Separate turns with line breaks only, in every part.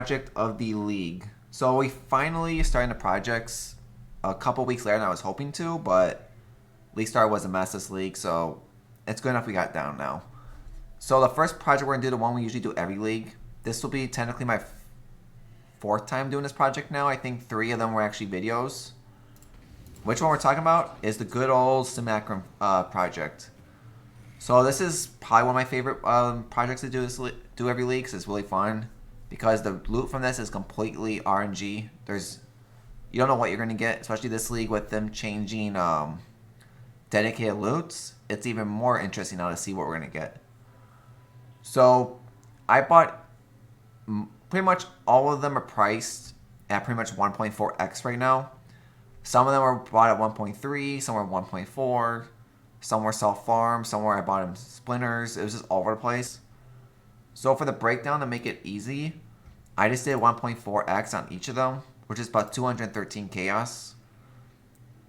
Project of the league. So we finally started the projects a couple weeks later than I was hoping to, but League Star was a mess this league, so it's good enough we got down now. So the first project we're gonna do, the one we usually do every league. This will be technically my fourth time doing this project now. I think 3 of them were actually videos. Which one we're talking about is the good old Simulacrum project. So this is probably one of my favorite projects to do every league, because it's really fun. Because the loot from this is completely RNG. You don't know what you're going to get, especially this league with them changing dedicated loots. It's even more interesting now to see what we're going to get. So I bought pretty much all of them are priced at pretty much 1.4x right now. Some of them were bought at 1.3, some were 1.4, some were self-farm, some were I bought them splinters. It was just all over the place. So for the breakdown to make it easy, I just did 1.4x on each of them, which is about 213 chaos.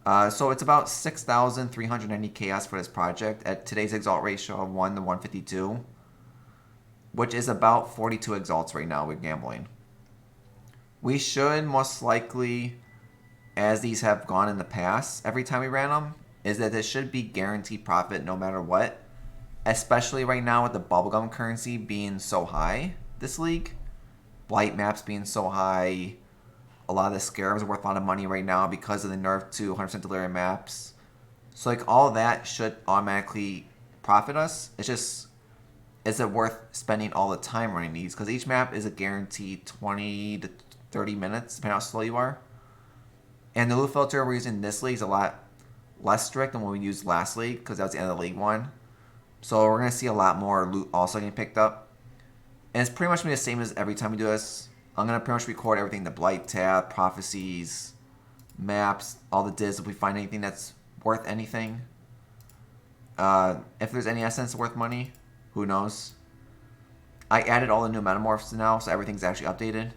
So it's about 6,390 chaos for this project at today's exalt ratio of 1 to 152, which is about 42 exalts right now with gambling. We should most likely, as these have gone in the past, every time we ran them, is that this should be guaranteed profit no matter what. Especially right now with the bubblegum currency being so high this league. Blight maps being so high. A lot of the scarabs are worth a lot of money right now because of the nerf to 100% delirium maps. So like all of that should automatically profit us. It's just, is it worth spending all the time running these? Because each map is a guaranteed 20 to 30 minutes, depending on how slow you are. And the loot filter we're using this league is a lot less strict than what we used last league, because that was the end of the league one. So we're going to see a lot more loot also getting picked up. And it's pretty much going to be the same as every time we do this. I'm going to pretty much record everything, the Blight tab, prophecies, maps, all the divs if we find anything that's worth anything. If there's any essence worth money, who knows. I added all the new metamorphs now, so everything's actually updated.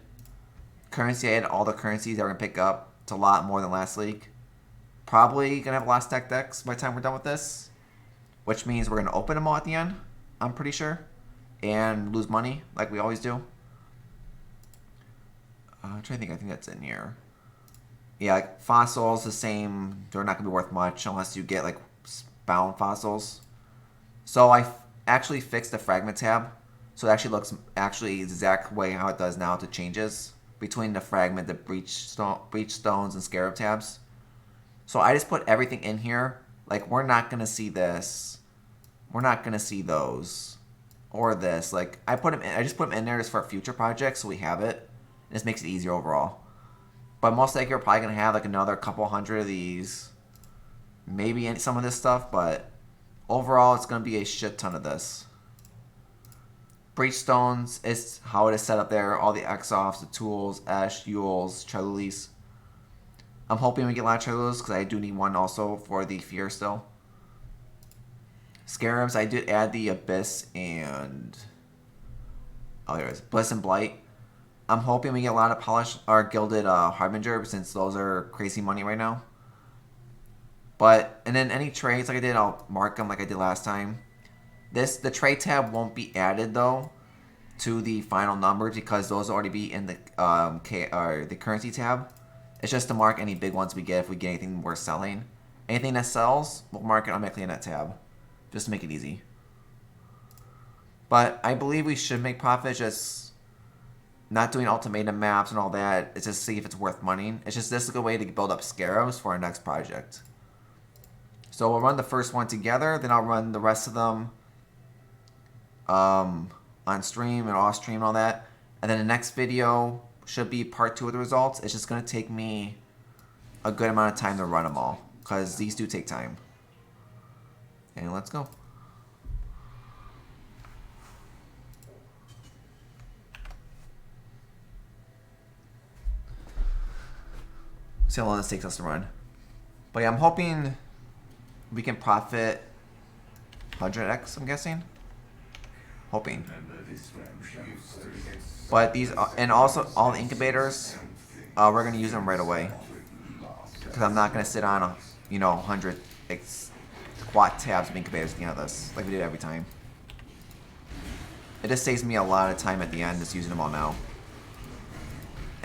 Currency, I added all the currencies that we're going to pick up. It's a lot more than last league. Probably going to have a lot of stacked decks by the time we're done with this. Which means we're going to open them all at the end, I'm pretty sure. And lose money, like we always do. I'm trying to think, I think that's in here. Yeah, like fossils, the same. They're not going to be worth much unless you get like bound fossils. So I actually fixed the fragment tab. So it actually looks the exact way how it does now to changes. Between the fragment, the breach stones, and scarab tabs. So I just put everything in here. Like, we're not going to see this. We're not going to see those. Or this. Like, I just put them in there just for future projects so we have it. This makes it easier overall. But most likely we're probably going to have like another couple hundred of these. Maybe some of this stuff, but overall it's going to be a shit ton of this. Breach stones is how it is set up there. All the X-offs, the tools, Ash, Yules, Chalulis. I'm hoping we get a lot of Chalulis because I do need one also for the Fear still. Scarabs, I did add the Abyss and... oh, there it is. Bliss and Blight. I'm hoping we get a lot of Polish or Gilded Harbinger since those are crazy money right now. But, and then any trades like I did, I'll mark them like I did last time. The trade tab won't be added though to the final numbers because those will already be in the currency tab. It's just to mark any big ones we get if we get anything worth selling. Anything that sells, we'll mark it automatically in that tab. Just to make it easy. But I believe we should make profit, just not doing ultimatum maps and all that. It's just to see if it's worth money. It's just this is a good way to build up scarabs for our next project. So we'll run the first one together, then I'll run the rest of them on stream and off stream and all that. And then the next video should be part 2 of the results. It's just going to take me a good amount of time to run them all, because these do take time. And let's go. See how long this takes us to run. But yeah, I'm hoping we can profit 100x, I'm guessing. Hoping. But these are, and also all the incubators, we're going to use them right away. Because I'm not going to sit on 100 quad tabs of incubators at the end of this, like we did every time. It just saves me a lot of time at the end just using them all now.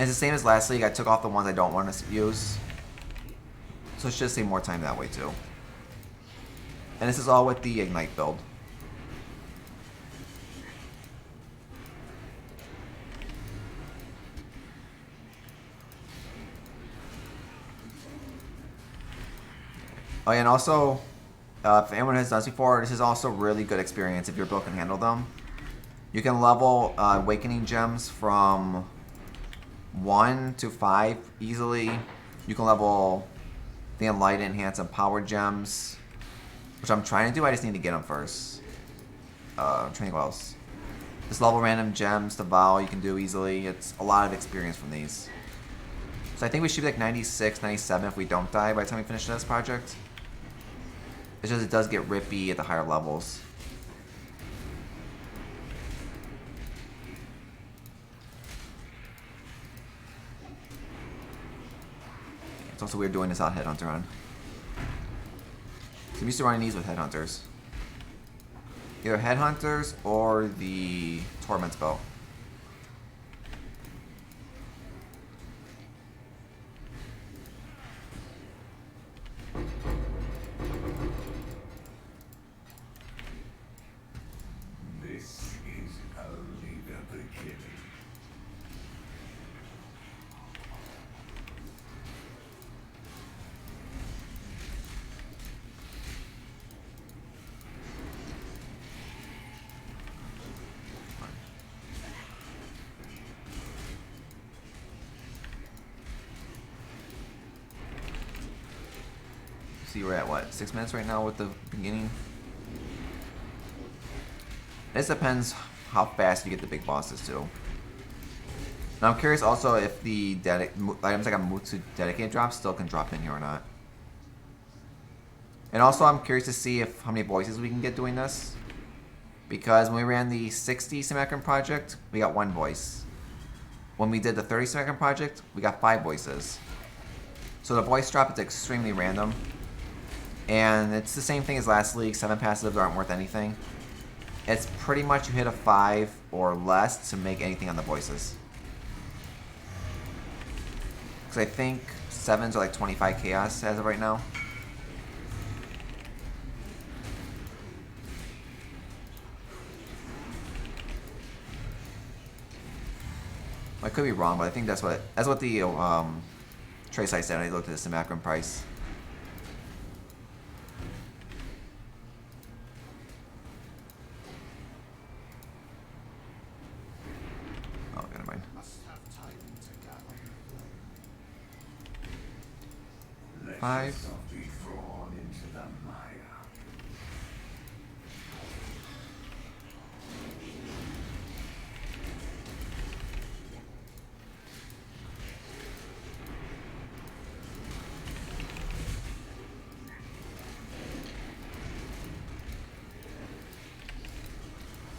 And it's the same as last league. I took off the ones I don't want to use. So it should save more time that way too. And this is all with the Ignite build. Oh, yeah, and also, if anyone has done this before, this is also really good experience if your build can handle them. You can level Awakening Gems from 1 to 5 easily. You can level the Enlighten, Enhance, and Power Gems, which I'm trying to do. I just need to get them first. I'm trying to think what else. Just level random gems to Vow you can do easily. It's a lot of experience from these. So I think we should be like 96, 97 if we don't die by the time we finish this project. It's just it does get rippy at the higher levels. It's also weird doing this without Headhunter on. So I'm used to running these with Headhunters. Either Headhunters or the Torment spell. See, we're at what, 6 minutes right now with the beginning? This depends how fast you get the big bosses too. Now I'm curious also if the items like a Mutsu dedicated drop still can drop in here or not. And also I'm curious to see if how many voices we can get doing this. Because when we ran the 60 Simulacrum project, we got 1 voice. When we did the 30 Simulacrum project, we got 5 voices. So the voice drop is extremely random. And it's the same thing as last league. 7 passives aren't worth anything. It's pretty much you hit a 5 or less to make anything on the voices. Because I think 7s are like 25 chaos as of right now. I could be wrong, but I think that's what the trade site said when I looked at the Simulacrum price. Oh, never mind. Five.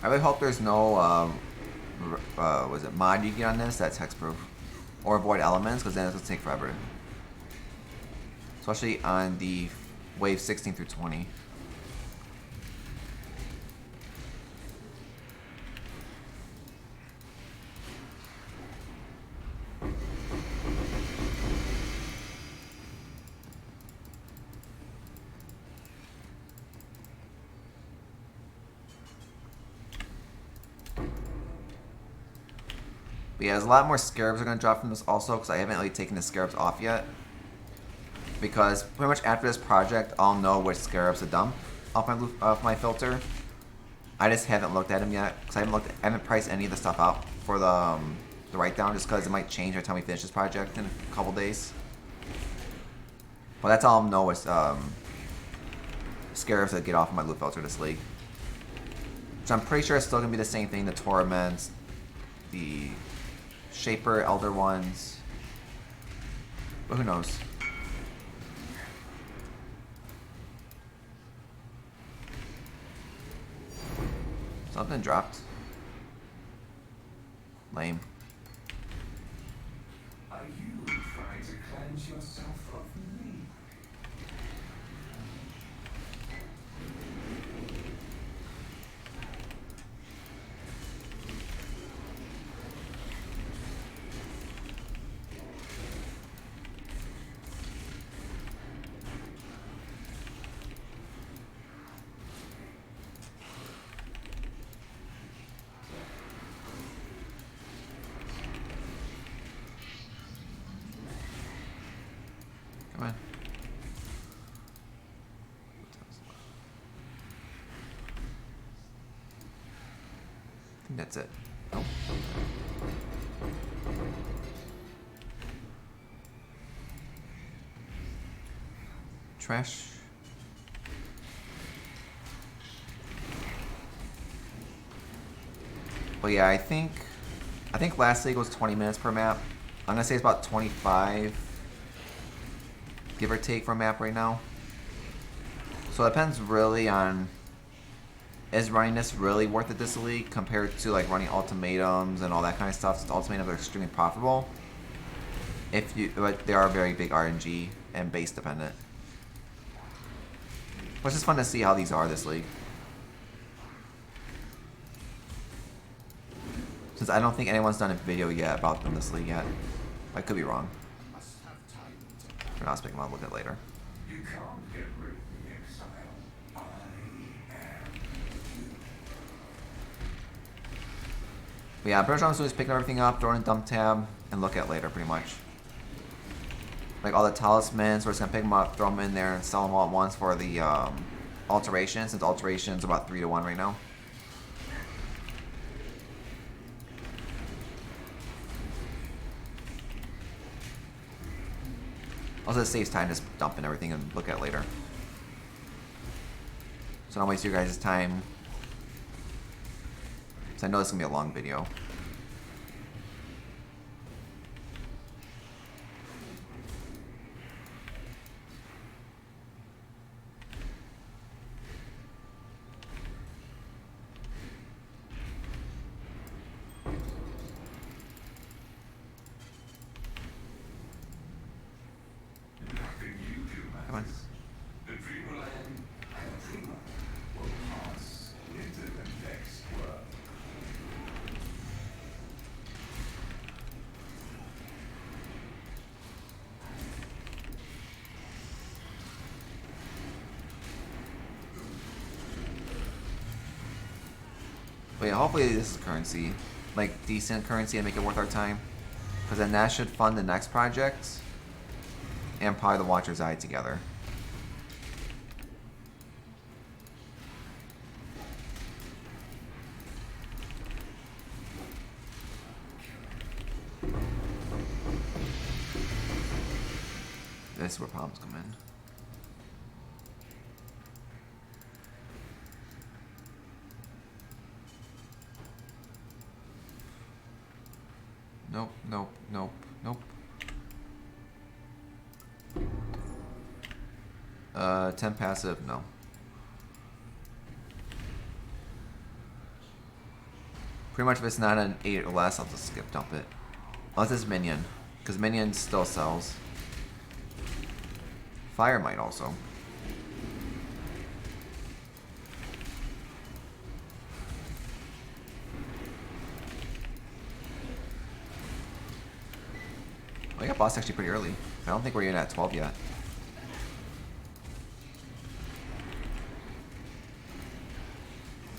I really hope there's no was it mod you get on this that's hexproof, or avoid elements, because then it's gonna take forever. Especially on the wave 16 through 20. But yeah, there's a lot more scarabs are going to drop from this also, because I haven't really taken the scarabs off yet. Because pretty much after this project, I'll know which scarabs to dump off my filter. I just haven't looked at them yet, because I haven't priced any of the stuff out for the write down, just because it might change by the time we finish this project in a couple days. But that's all I'll know is scarabs that get off of my loot filter this league. So I'm pretty sure it's still going to be the same thing, the Torments, the Shaper, Elder ones. But who knows? Something dropped. Lame.
Are you trying to cleanse yourself of me?
Come on. I think that's it. Nope. Trash. Well, yeah, I think last league was 20 minutes per map. I'm gonna say it's about 25, give or take, for a map right now. So it depends really on, is running this really worth it this league compared to like running ultimatums and all that kind of stuff, since ultimatums are extremely profitable. But they are very big RNG and base dependent. But it's just fun to see how these are this league. Since I don't think anyone's done a video yet about them this league yet. I could be wrong. Or not, speaking, I'll look at it later.
You can't get rid of the exile. I am you.
But yeah, I'm pretty sure I'm just picking everything up, throw it in dump tab, and look at it later, pretty much. Like all the talismans, we're just gonna pick them up, throw them in there, and sell them all at once for the alteration, since alteration's about 3 to 1 right now. Also, it saves time just dumping everything and look at it later. So don't waste your guys' time. So I know this is gonna be a long video.
Nothing you do
Come on.
matters. The dreamland and dreamer will pass into the next world.
But yeah, hopefully this is currency. Like, decent currency and make it worth our time. Because then that should fund the next project. And probably the Watcher's Eye together. This is where problems come in. Nope, nope, nope, nope. 10 passive, no. Pretty much if it's not an 8 or less, I'll just skip dump it. Unless it's minion, because minion still sells. Fire might also. I got boss actually pretty early. I don't think we're even at 12 yet.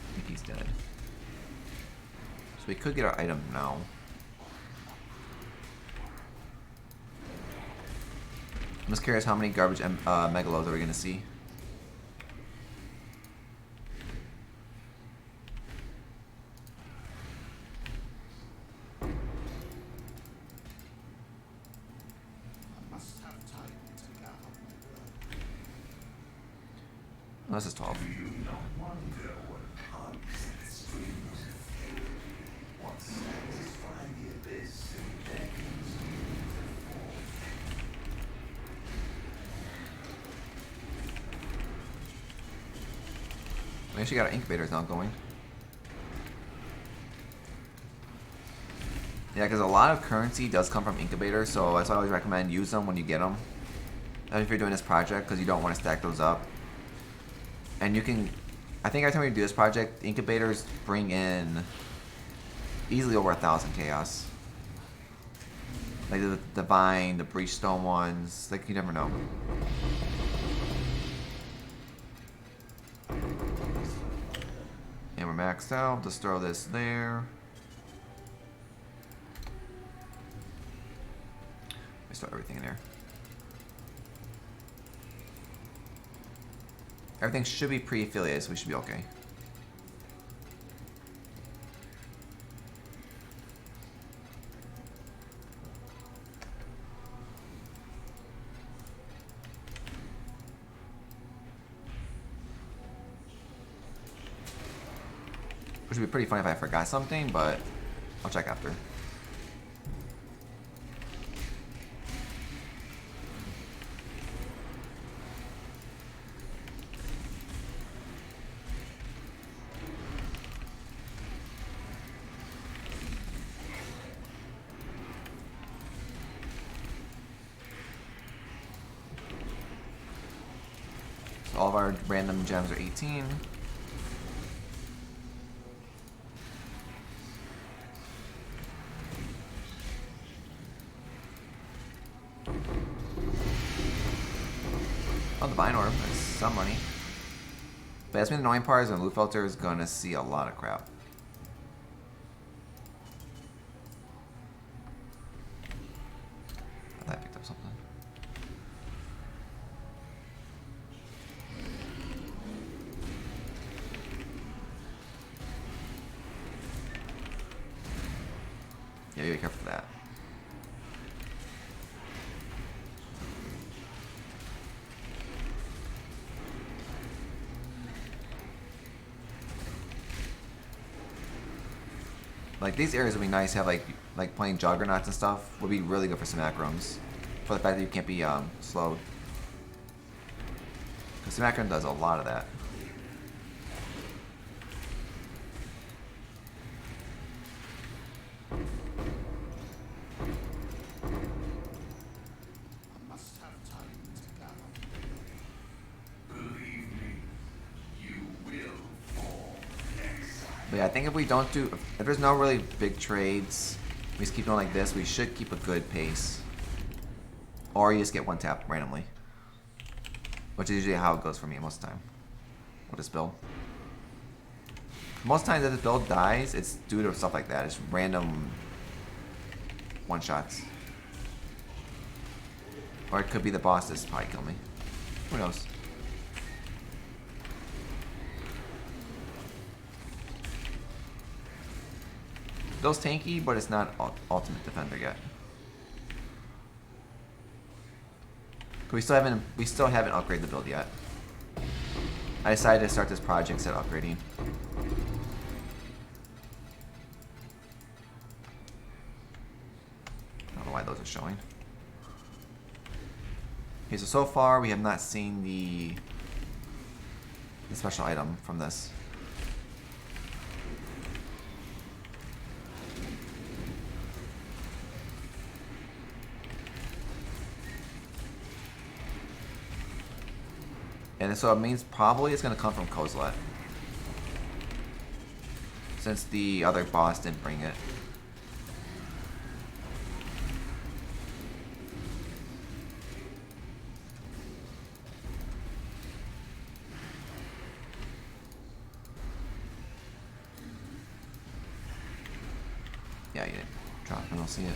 I think he's dead. So we could get our item now. I'm just curious how many garbage megalos are we gonna see. Oh, this is 12.
Do you not wonder what hugs and streams what satisfy the abyss and beckons you to fall?
We actually got our incubators now going. Yeah, because a lot of currency does come from incubators, so that's why I always recommend use them when you get them. If you're doing this project, because you don't want to stack those up. And you can, I think every time we do this project, incubators bring in easily over 1,000 chaos. Like the divine, the breachstone ones, like you never know. And we're maxed out. Just throw this there. Let's throw everything in there. Everything should be pre-affiliated, so we should be okay. Which would be pretty funny if I forgot something, but I'll check after. So all of our random gems are 18. Oh, the Vine Orb. That's some money. But that's been the annoying part is when Loot Filter is going to see a lot of crap. I thought I picked up something. Yeah, be careful for that. Like these areas would be nice to have like playing juggernauts and stuff would be really good for Simulacrums. For the fact that you can't be slowed. Because Simulacrum does a lot of that. But yeah, I think if we don't do, if there's no really big trades, we just keep going like this, we should keep a good pace. Or you just get one tap randomly. Which is usually how it goes for me most of the time. With this build. Most times if this build dies, it's due to stuff like that. It's random one-shots. Or it could be the boss that's probably kill me. Who knows? Bill's tanky, but it's not ultimate defender yet. We still haven't upgraded the build yet. I decided to start this project instead of upgrading. I don't know why those are showing. Okay, so far we have not seen the special item from this. And so it means probably it's going to come from Kozlet. Since the other boss didn't bring it. Yeah, you didn't drop it, I don't see it.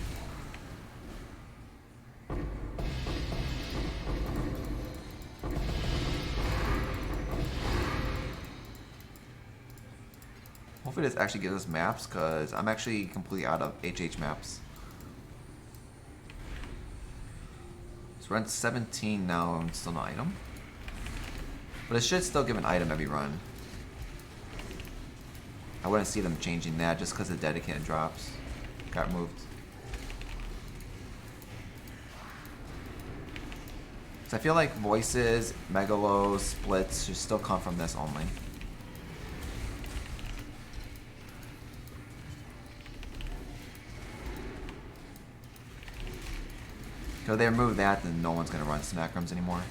Hopefully this actually gives us maps, because I'm actually completely out of HH maps. So we're on 17 now and still no item. But it should still give an item every run. I wouldn't see them changing that just because the dedicated drops got moved. So I feel like voices, megalos, splits should still come from this only. So if they remove that, then no one's going to run Simulacrums anymore.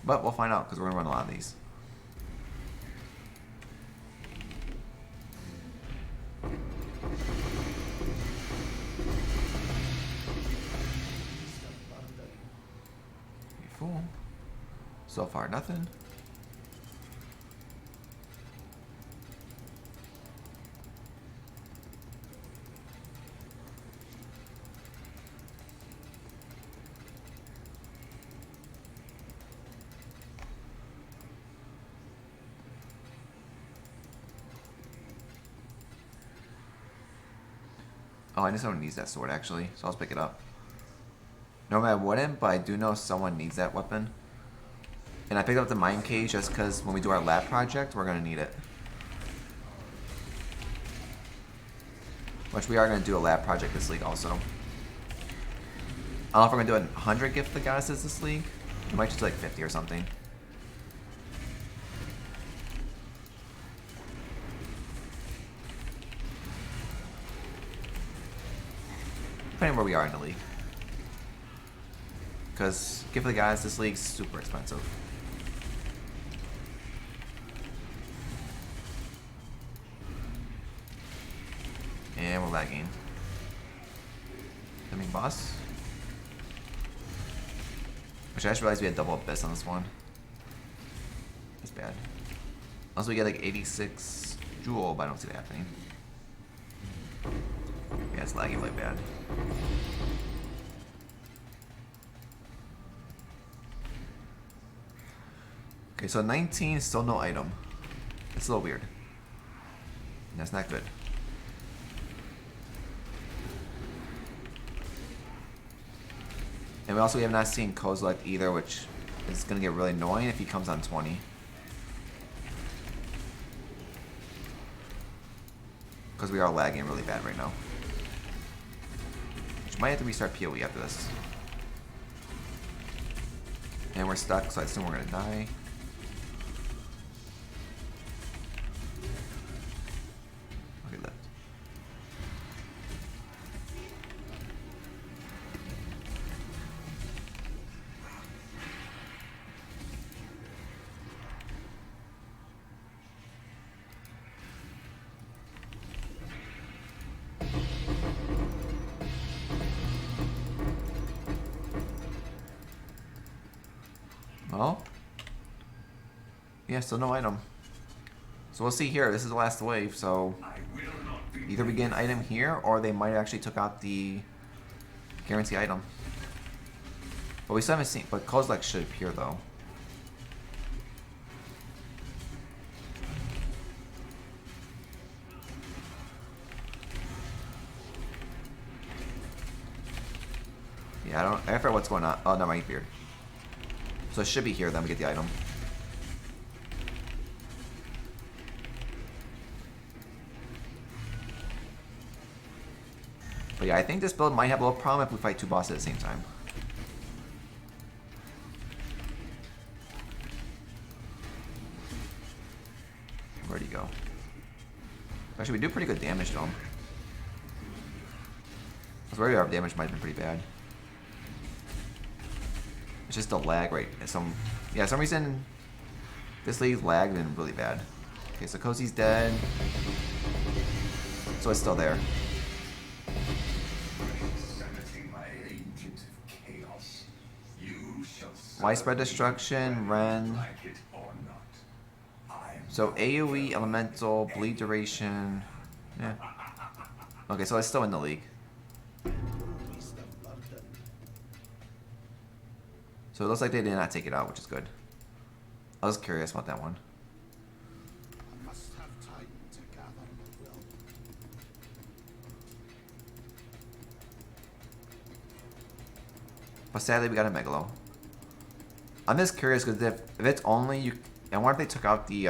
But we'll find out, because we're going to run a lot of these. You fool. So far, nothing. Oh, I know someone needs that sword actually, so I'll just pick it up. Normally I wouldn't, but I do know someone needs that weapon. And I picked up the mine cage just because when we do our lab project, we're going to need it. Which we are going to do a lab project this league also. I don't know if we're going to do 100 gift the goddesses this league. We might just do like 50 or something. Depending where we are in the league. Because gift the guys, this league's super expensive. And we're lagging. I mean, boss. Which I just realized we had double abyss on this one. That's bad. Unless we get like 86 jewel, but I don't see that happening. Yeah, it's lagging really bad. Okay, so 19, still no item. It's a little weird. That's not good. And we also have not seen Kozilek either, which is going to get really annoying if he comes on 20. Because we are lagging really bad right now. Which might have to restart POE after this. And we're stuck, so I assume we're going to die. Okay, left. Well, yeah, still no item. So we'll see here. This is the last wave, so either we get an item here, or they might actually took out the guarantee item. But we still haven't seen. But Kozilek should appear though. Yeah, I forget what's going on. Oh, no, my beard. So it should be here, then we get the item. But yeah, I think this build might have a little problem if we fight two bosses at the same time. Where'd he go? Actually, we do pretty good damage to him. Because where we are, damage might have been pretty bad. It's just the lag right. Some reason this league's lagged been really bad. Okay, so Cozy's dead. So it's still there. Widespread destruction, Ren. So AoE, elemental, bleed duration. Yeah. Okay, so it's still in the league. So it looks like they did not take it out, which is good. I was curious about that one. But sadly, we got a Megalo. I'm just curious because if it's only you, I wonder if they took out the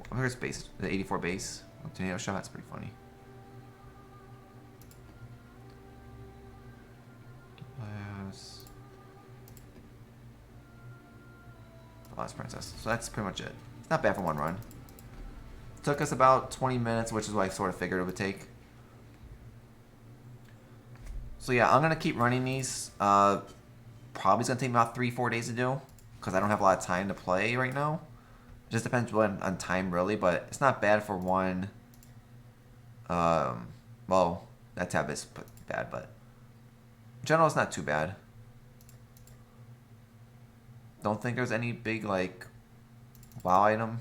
where's base? The 84 base tornado shot. That's pretty funny. Last princess. So that's pretty much it. It's not bad for one run. It took us about 20 minutes, which is what I sort of figured it would take. So yeah, I'm gonna keep running these. Probably it's gonna take me about 3-4 days to do because I don't have a lot of time to play right now. It just depends on time really, but it's not bad for one. Well, that tab is bad, but in general, it's not too bad. Don't think there's any big like wow item,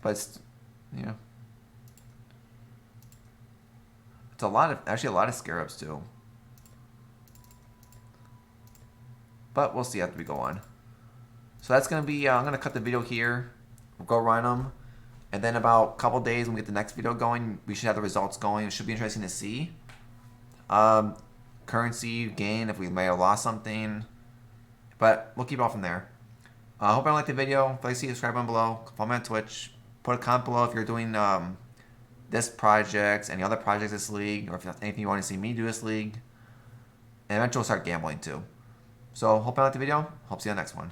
but it's, yeah, it's a lot of scarabs too. But we'll see after we go on. So that's gonna be. I'm gonna cut the video here. We'll go run them. And then about a couple days when we get the next video going, we should have the results going. It should be interesting to see. Um, Currency gain, if we may have lost something. But we'll keep it all from there. I hope I liked the video. If you like to see, subscribe down below. Follow me on Twitch. Put a comment below if you're doing this project, any other projects this league, or if there's anything you want to see me do this league. And eventually we'll start gambling too. So hope I liked the video. Hope to see you on the next one.